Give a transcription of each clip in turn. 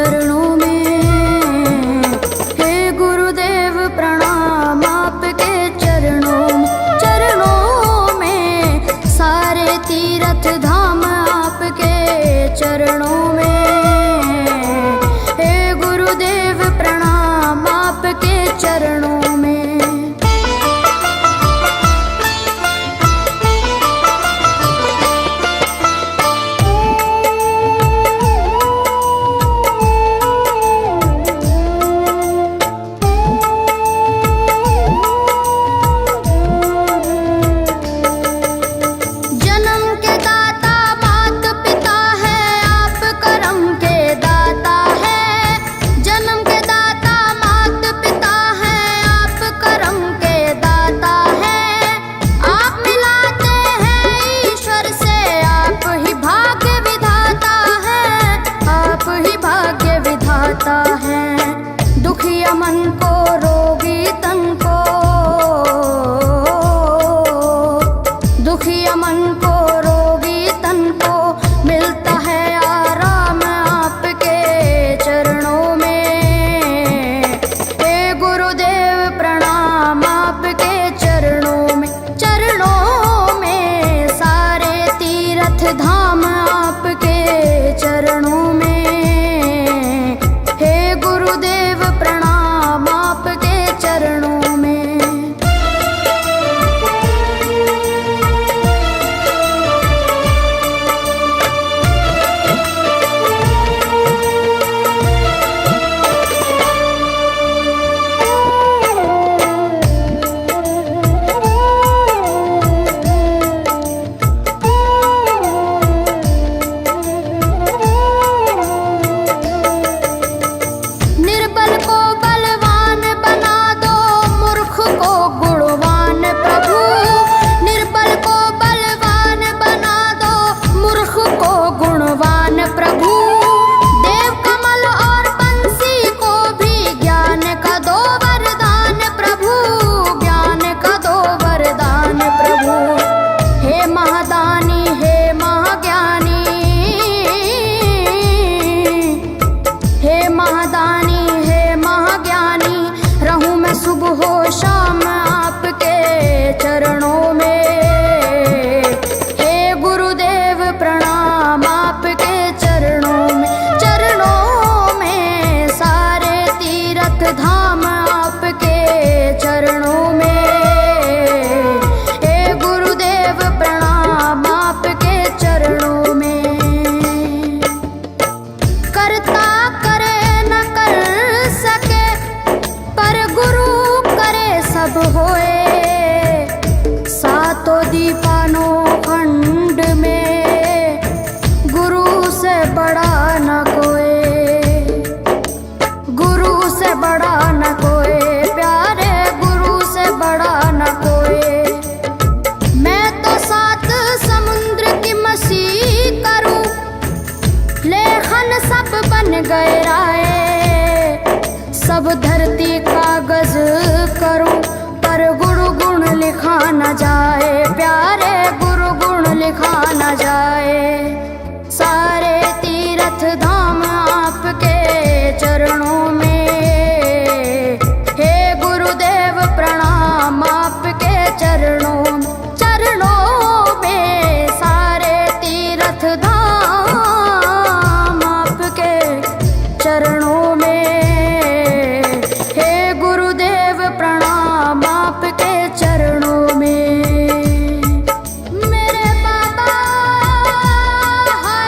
चरणों में। हे गुरुदेव प्रणाम आपके चरणों में, सारे तीर्थ धाम आपके चरणों में। हे गुरुदेव प्रणाम आपके चरणों में। दुखिया मन को, रोगी तन को, दुखिया मन को, रोगी तन को मिलता है आराम आपके चरणों में। हे गुरुदेव प्रणाम आपके चरणों में। चरणों में सारे तीर्थ धाम आपके चरणों में। गुरुदेव प्रणाम आपके चरणों में। शाम आपके चरणों में। हे गुरुदेव प्रणाम आपके चरणों में। चरणों में सारे तीर्थ धाम आपके चरणों में। हे गुरुदेव प्रणाम आपके चरणों में। करता करे न कर सके पर गुरु सब होए। सातों दीपानों खंड में गुरु से बड़ा न कोई, गुरु से बड़ा न कोई, प्यारे गुरु से बड़ा न कोई। मैं तो सात समुद्र की मसी करूं, लेखन सब बन गए राय। सब धरती कागज करूं पर गुरु गुण लिखा न जाए, प्यारे गुरु गुण लिखा न जाए। सारे तीर्थ धाम आपके चरणों में। हे गुरुदेव प्रणाम आपके चरणों में। चरणों में सारे तीर्थ धाम आपके चरणों में। प्रणाम आपके चरणों में। मेरे बाबा है,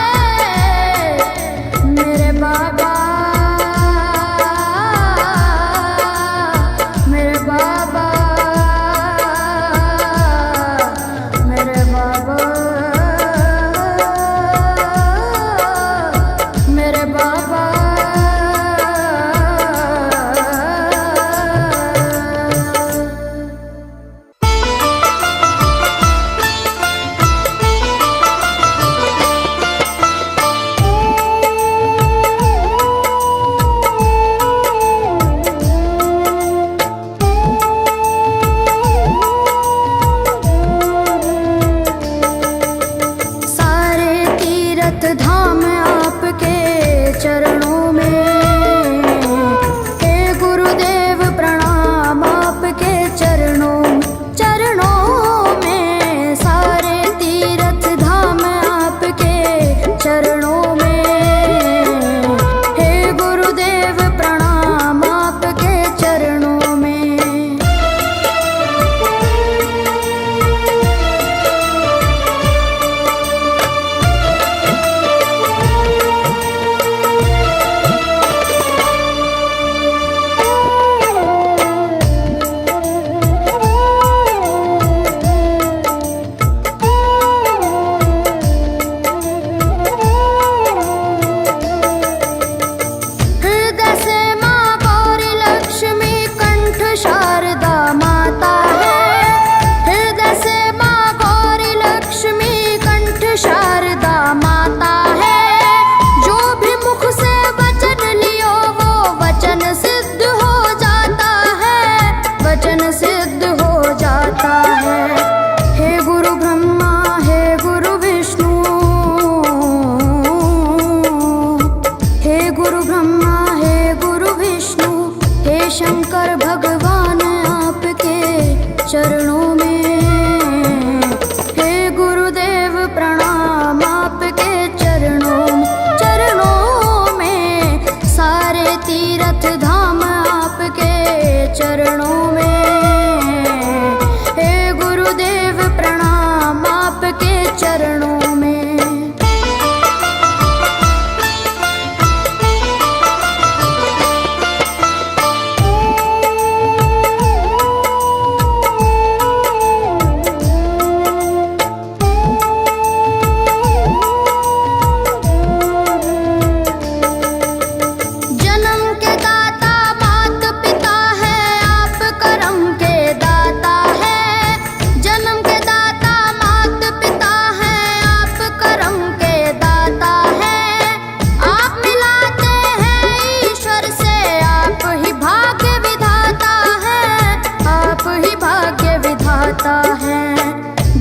मेरे बाबा, मेरे बाबा, मेरे बाबा, मेरे बाबा। शंकर भगवान आपके चरणों में, हे गुरुदेव प्रणाम आपके चरणों में, सारे तीर्थ धाम आपके चरणों में, हे गुरुदेव प्रणाम आपके चरणों में।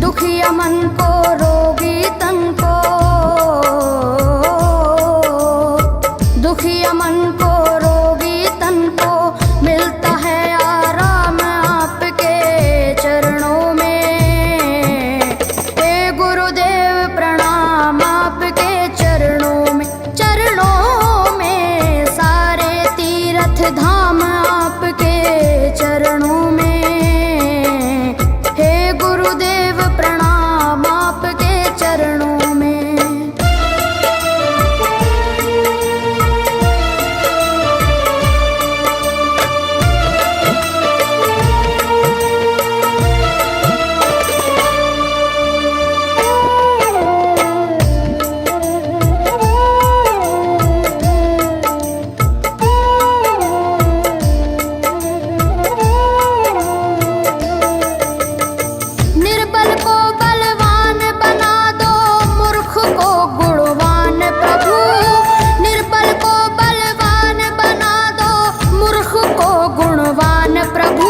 दुखिया मन को रोगी तन को, दुखिया मन को रोगी तन को मिलता है आराम आपके चरणों में, हे गुरुदेव प्रणाम आपके चरणों में, सारे तीर्थ धाम आपके चरणों में, प्रणाम आपके चरणों में। निर्बल को बलवान बना दो, मूर्ख को गुणवान प्रभु, निर्बल को बलवान बना दो, मूर्ख को गुणवान प्रभु,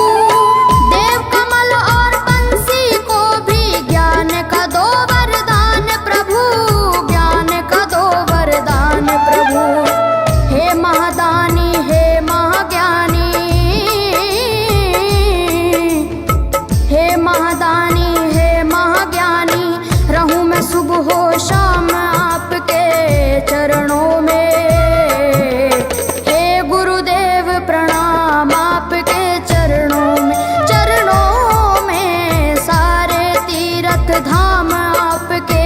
देव कमल और बंसी को भी ज्ञान का दो वरदान प्रभु, ज्ञान का दो वरदान प्रभु, हे महादानी हे महाज्ञानी, हे महादानी हे महाज्ञानी, रहूं मैं सुबह हो शाम आपके चरणों में, हे गुरुदेव प्रणाम आपके चरणों में, सारे तीर्थ धाम आपके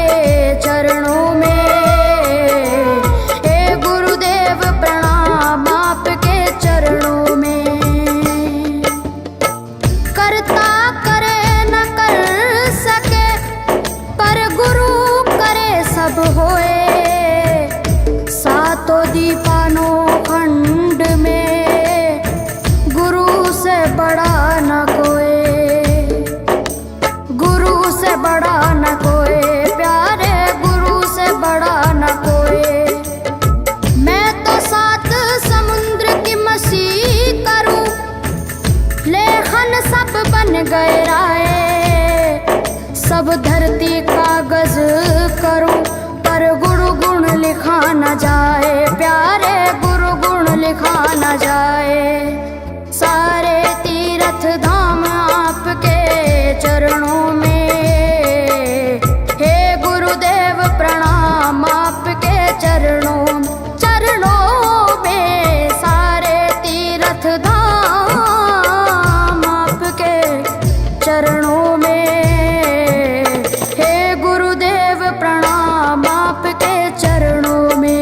चरणों में, हे गुरुदेव प्रणाम आपके चरणों में। करता करे न कर सके, पर गुरु करे सब होए, सातों दीपानों खंड में गुरु से बड़ा न कोई, गुरु से बड़ा न कोई, प्यारे गुरु से बड़ा न कोई, मैं तो सात समुद्र की मसी करूं, लेखन सब बन गए राय, सब धरती कागज करूं, पर गुरु गुण लिखा न जाए, प्यारे गुरु गुण लिखा न जाए, सारे तीर्थ धाम आपके चरणों में, हे गुरुदेव प्रणाम आपके चरणों में, सारे तीर्थ धाम आपके चरणों में, हे गुरुदेव प्रणाम आपके चरणों में।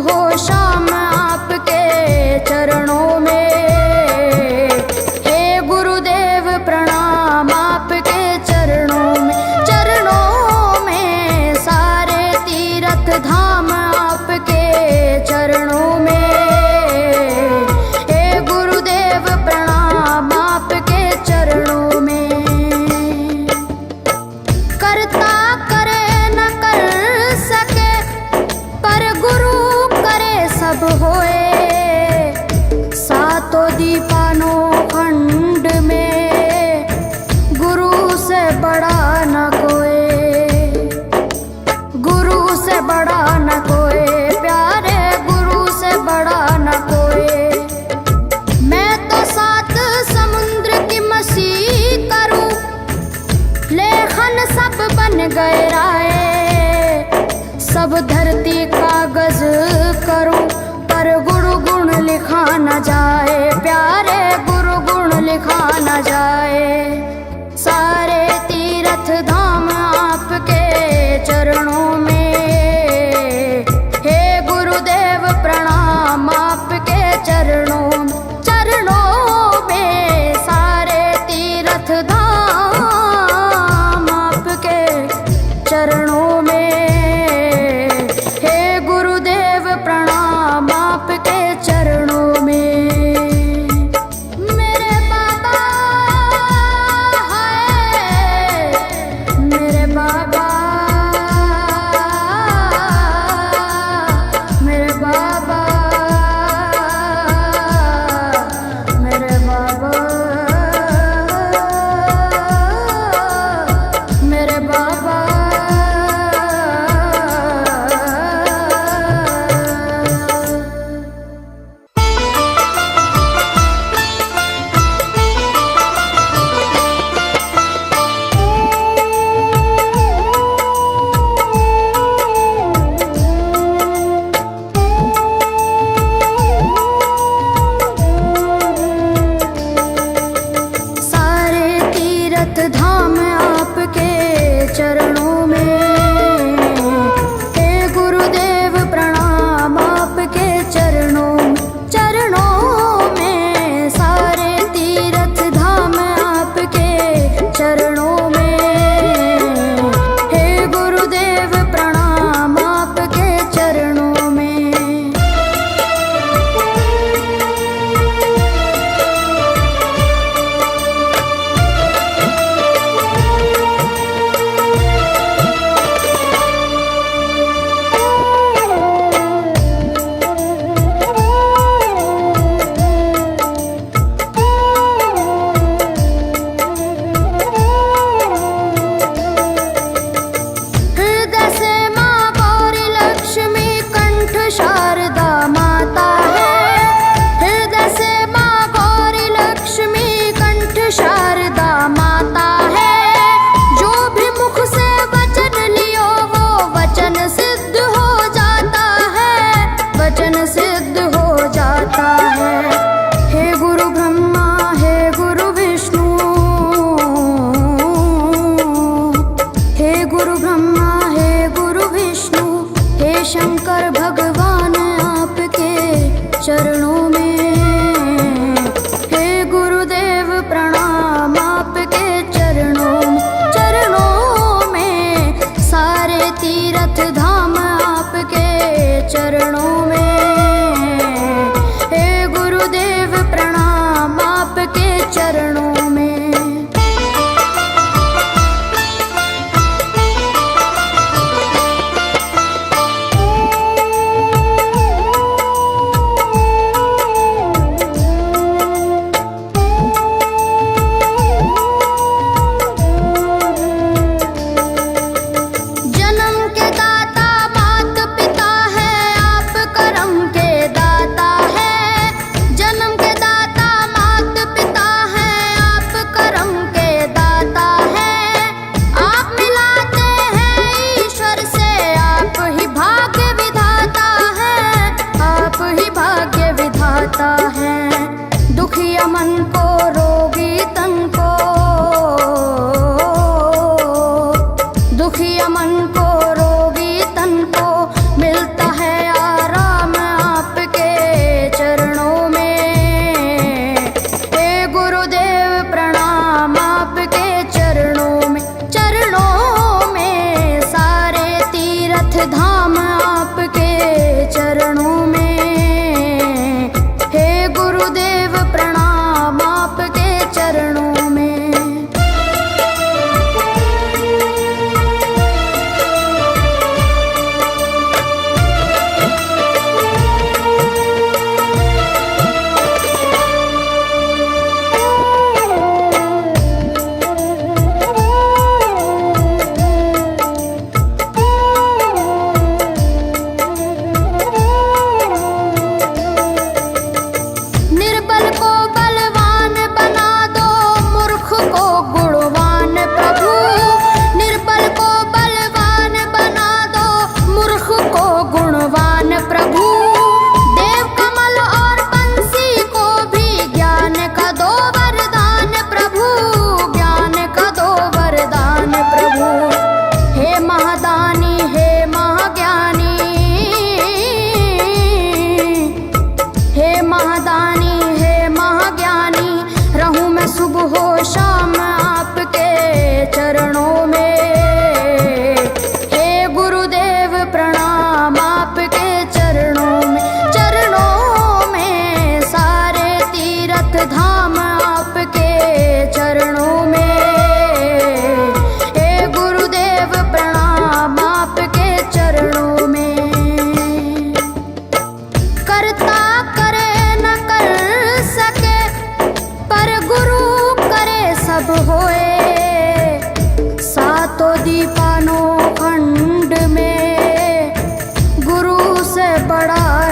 हो शाम आपके चरणों में। हे गुरुदेव प्रणाम आपके चरणों में, चरणों में सारे तीर्थ धाम आपके चरणों में। हे गुरुदेव प्रणाम आपके चरणों में। करता करे न कर सके पर गुरु करे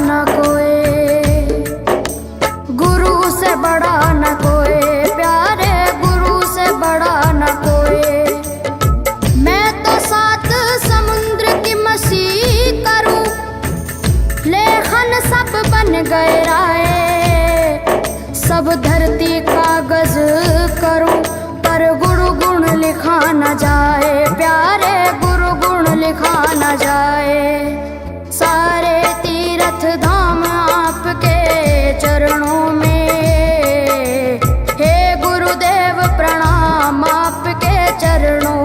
न कोई, गुरु से बड़ा न कोई, प्यारे गुरु से बड़ा न कोई। मैं तो 7 समुद्र की मसी करूं, लेखन सब बन गए राय, सब धरती कागज करूं, पर गुरु गुण लिखा न जाए, प्यारे गुरु गुण लिखा न जाए। सारे तीर्थ धाम आपके चरणों में, हे गुरुदेव प्रणाम आपके चरणों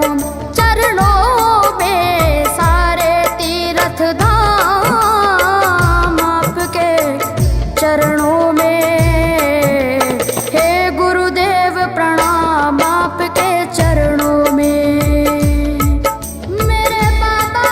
में, सारे तीर्थ धाम आपके चरणों में, हे गुरुदेव प्रणाम आपके चरणों में। मेरे बाबा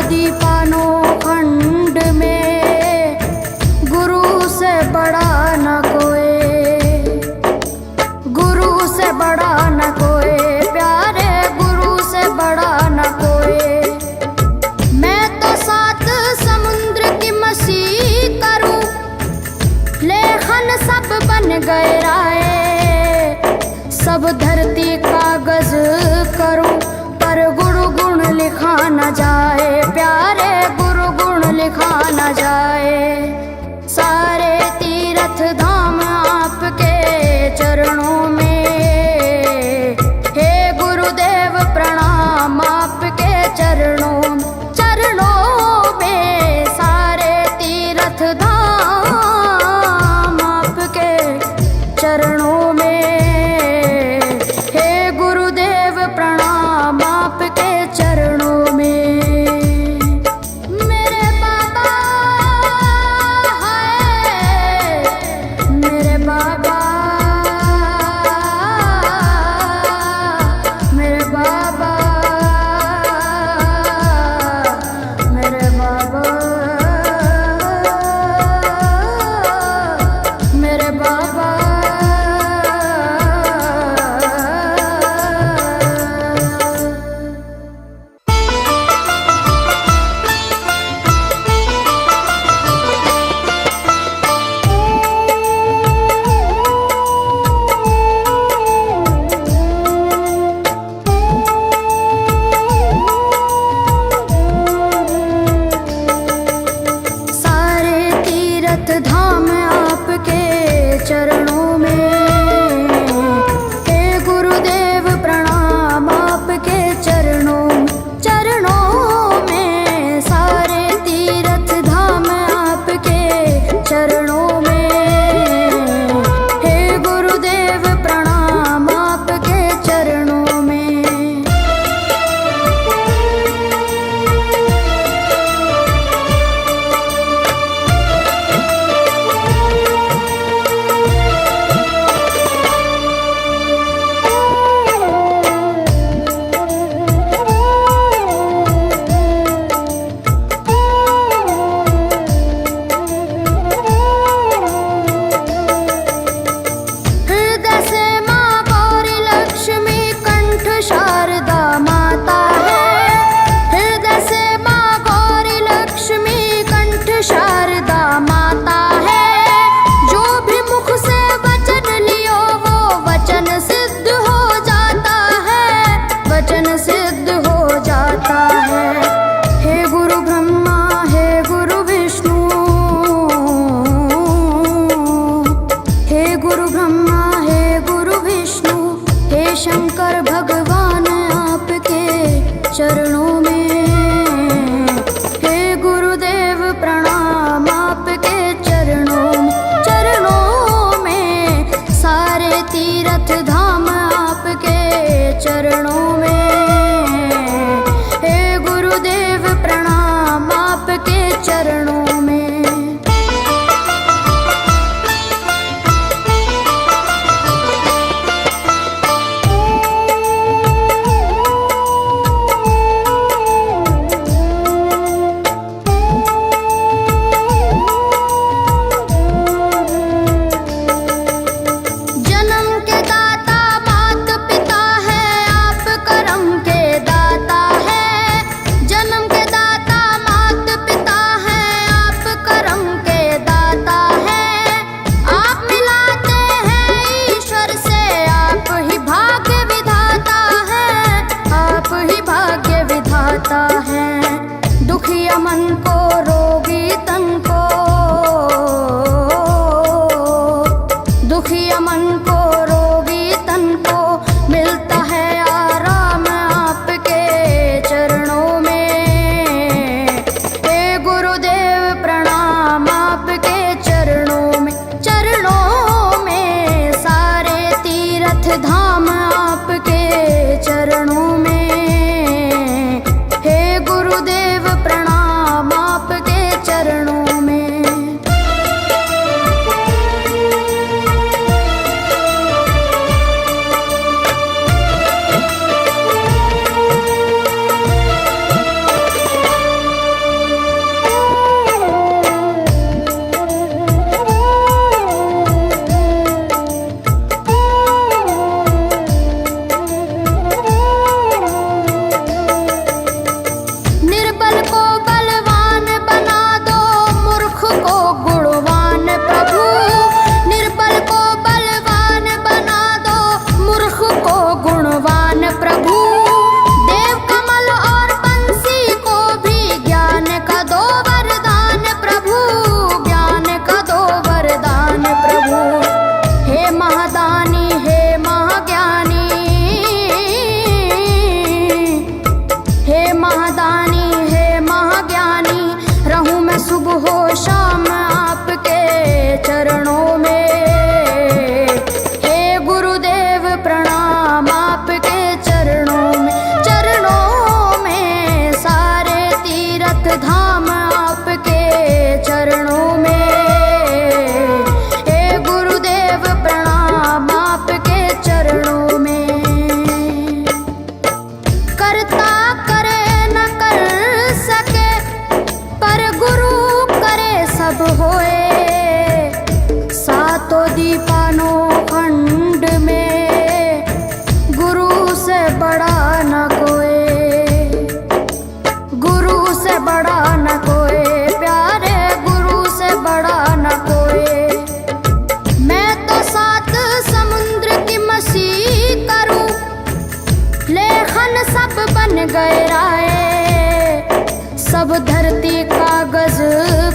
दीपानो खंड में, गुरु से बड़ा न कोई, गुरु से बड़ा न कोई, प्यारे गुरु से बड़ा न कोई। मैं तो 7 समुद्र की मसी करूं, लेखन सब बन गए राय, सब धरती कागज करूं, पर गुरु गुण लिखा न जाए, प्यारे गुरु गुण लिखा न जाए। सारे तीर्थ धाम आपके चरणों में, हे गुरुदेव प्रणाम आपके चरणों, चरणों में। सारे तीर्थ धाम आपके चरणों में, चरणों में। मेरे बाबा है, मेरे बाबा, मेरे बाबा, मेरे बाबा, मेरे बाबा। धाम आपके चरणों में, हे गुरुदेव प्रणाम आपके चरणों, चरणों में। सारे तीर्थ धाम आपके चरणों में, हे गुरुदेव प्रणाम आपके चरणों में। शंकर भगवान आपके चरणों में, हे गुरुदेव प्रणाम आपके चरणों, चरणों में। सारे तीर्थ धाम आपके चरणों में, हे गुरुदेव प्रणाम आपके चरणों में। दुखिया मन को, रोगी तन को, दुखिया मन को, रोगी तन को मिलता है आराम आपके चरणों में, हे गुरुदेव प्रणाम आपके चरणों में, चरणों में। सारे तीर्थ धाम आपके चरणों में, हे गुरुदेव प्रणाम आप सब धरती कागज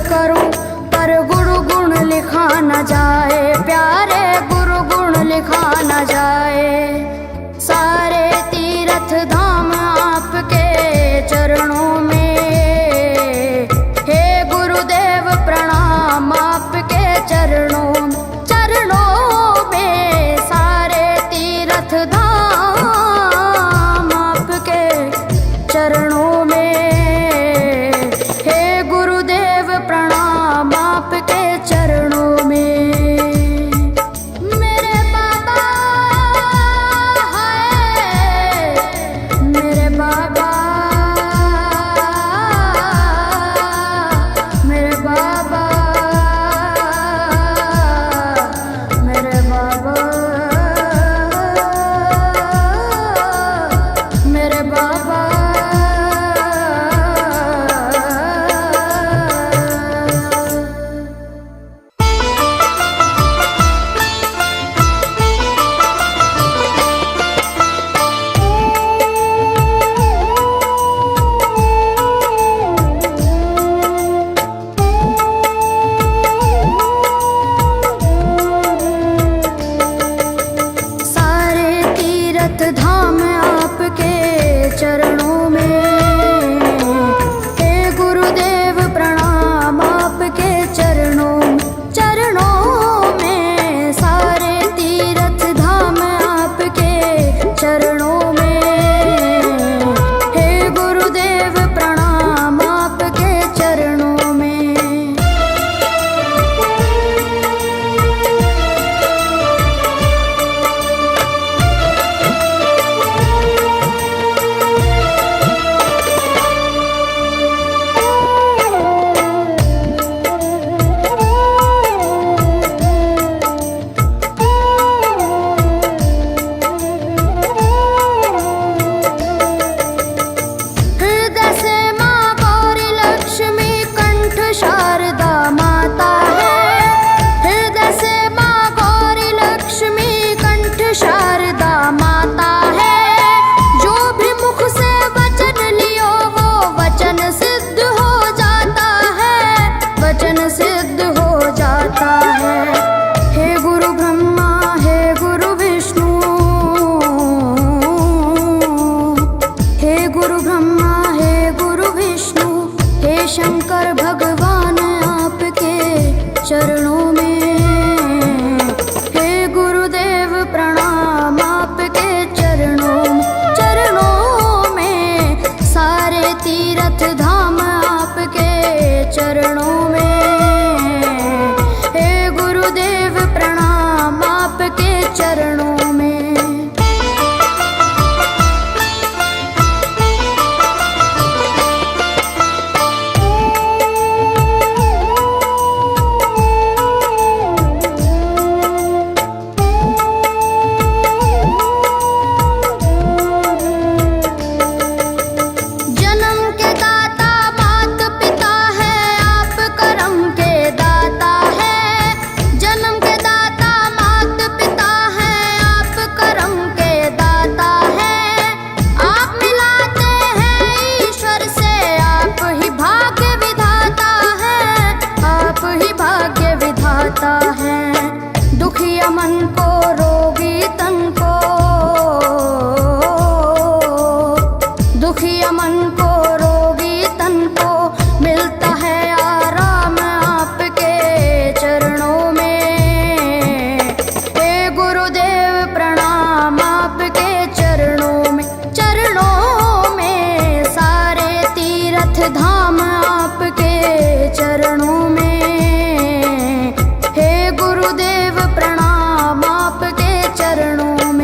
करूं, पर गुरु गुण लिखा न जाए, प्यारे गुरु गुण लिखा न जाए। सारे तीर्थ धाम आपके चरणों में, हे गुरुदेव प्रणाम आपके चरणों में। सारे तीर्थ धाम आपके चरणों में, हे गुरुदेव प्रणाम आपके चरणों में। मेरे बाबा है, मेरे बाबा, मेरे बाबा, मेरे बाबा, मेरे बाबा। सारे तीर्थ धाम आपके चरणों में, हे गुरुदेव प्रणाम आपके चरणों में। सारे तीर्थ धाम आपके चरणों में, हे गुरुदेव प्रणाम आपके चरणों में। हृदय से माँ गौरी लक्ष्मी कंठ शारदा माता है, हृदय से माँ गौरी लक्ष्मी कंठ शारदा माता है। जो भी मुख से वचन लियो वो वचन सिद्ध हो जाता है, वचन सिद्ध हो जाता है। हे गुरु ब्रह्मा, हे गुरु विष्णु, हे गुरु ब्रह्मा, हे गुरु विष्णु, हे शंकर भगवान आपके चरणों में, हे गुरुदेव प्रणाम आपके चरणों में। सारे तीर्थ धाम आपके चरणों में, हे गुरुदेव प्रणाम आपके चरणों में। जन्म के दाता मात पिता है, आप करम के दाता है। जन्म के दाता मात पिता है, आप करम के दाता है। आप मिलाते हैं ईश्वर से, आप ही भाग्य विधाता है, आप ही भाग्य विधाता है। दुखिया मन को, रोगी तन को, दुखिया मन को, रोगी तन को मिलता है आराम आपके चरणों में। हे गुरुदेव प्रणाम आपके चरणों में। सारे तीर्थ धाम आपके चरणों में, हे गुरुदेव प्रणाम आपके चरणों में।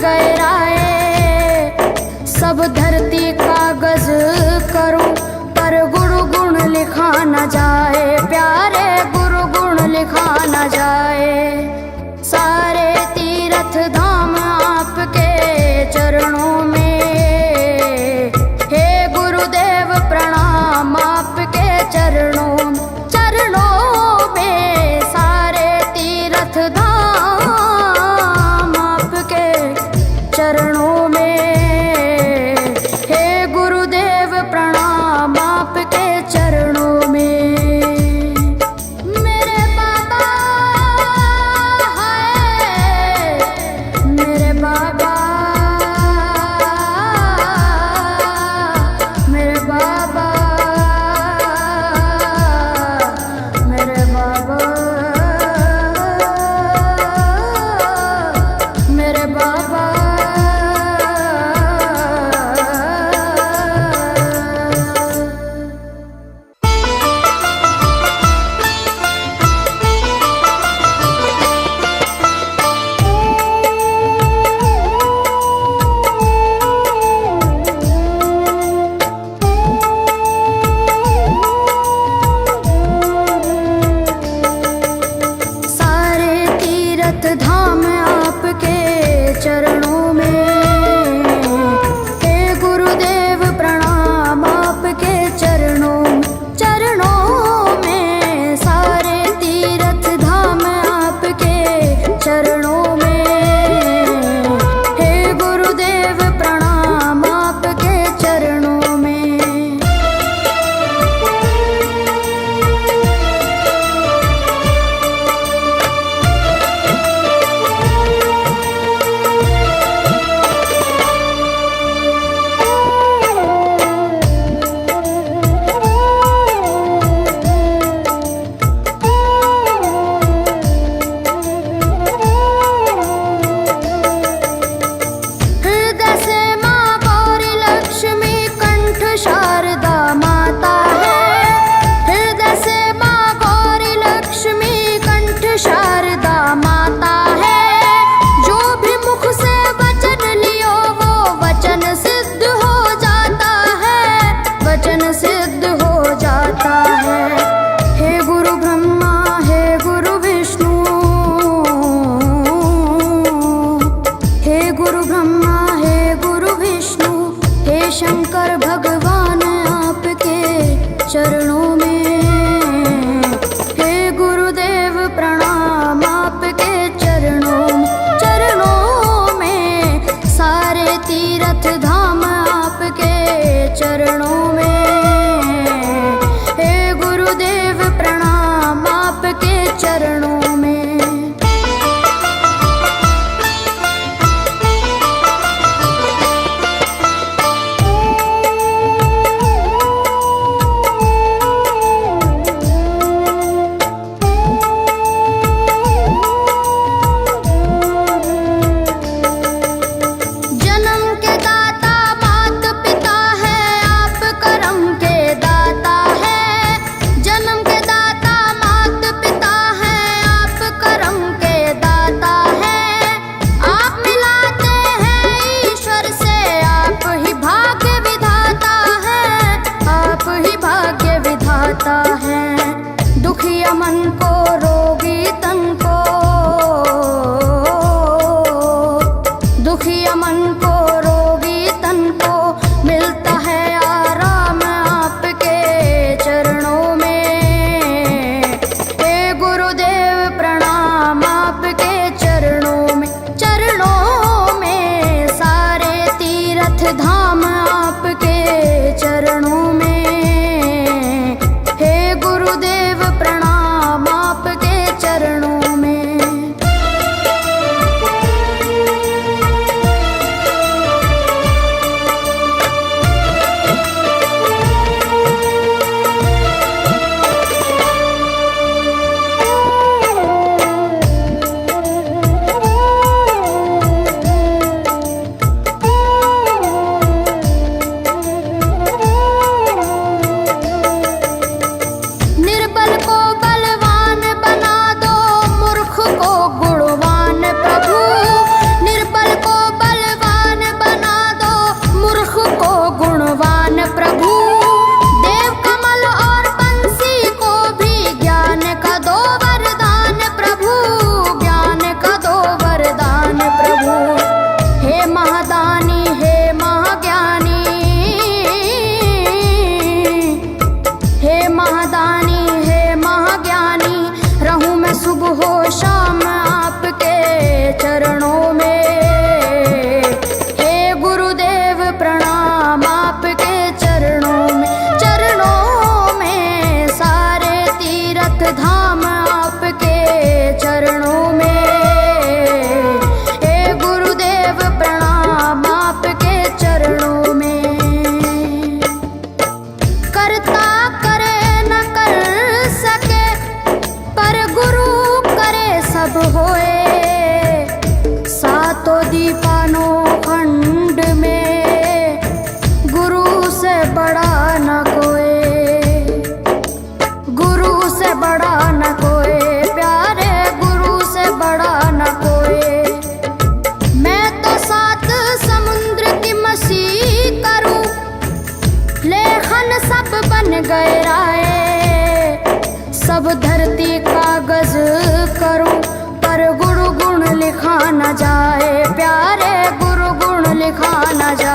गए राये। सब धरती कागज करूं पर गुरु गुण लिखा न जाए, प्यारे गुरु गुण लिखा न जाए। सारे तीर्थ धाम आपके चरणों में, हे गुरुदेव प्रणाम आपके चरणों में। सारे तीर्थ धाम आपके चरणों में, हे गुरुदेव प्रणाम आपके चरणों में। मेरे बाबा है, मेरे बाबा, मेरे बाबा, मेरे बाबा, मेरे बाबा। सारे तीर्थ धाम आपके चरणों में, हे गुरुदेव प्रणाम आपके चरणों में। सारे तीर्थ धाम आपके चरणों में, हे गुरुदेव प्रणाम आपके चरणों में। हृदय से माँ गौरी लक्ष्मी कंठ शारदा माता है। हृदय से माँ गौरी लक्ष्मी कंठ शारदा माता है। जो भी मुख से वचन लियो वो वचन सिद्ध हो जाता है, वचन सिद्ध हो जाता है। हे गुरु ब्रह्मा, हे गुरु विष्णु, हे गुरु ब्रह्मा, हे गुरु विष्णु, हे शंकर भगवान आपके चरणों में, हे गुरुदेव प्रणाम आपके चरणों में। सारे तीर्थ धाम आपके चरणों में, हे गुरुदेव प्रणाम आपके चरणों में। जन्म के न जाए।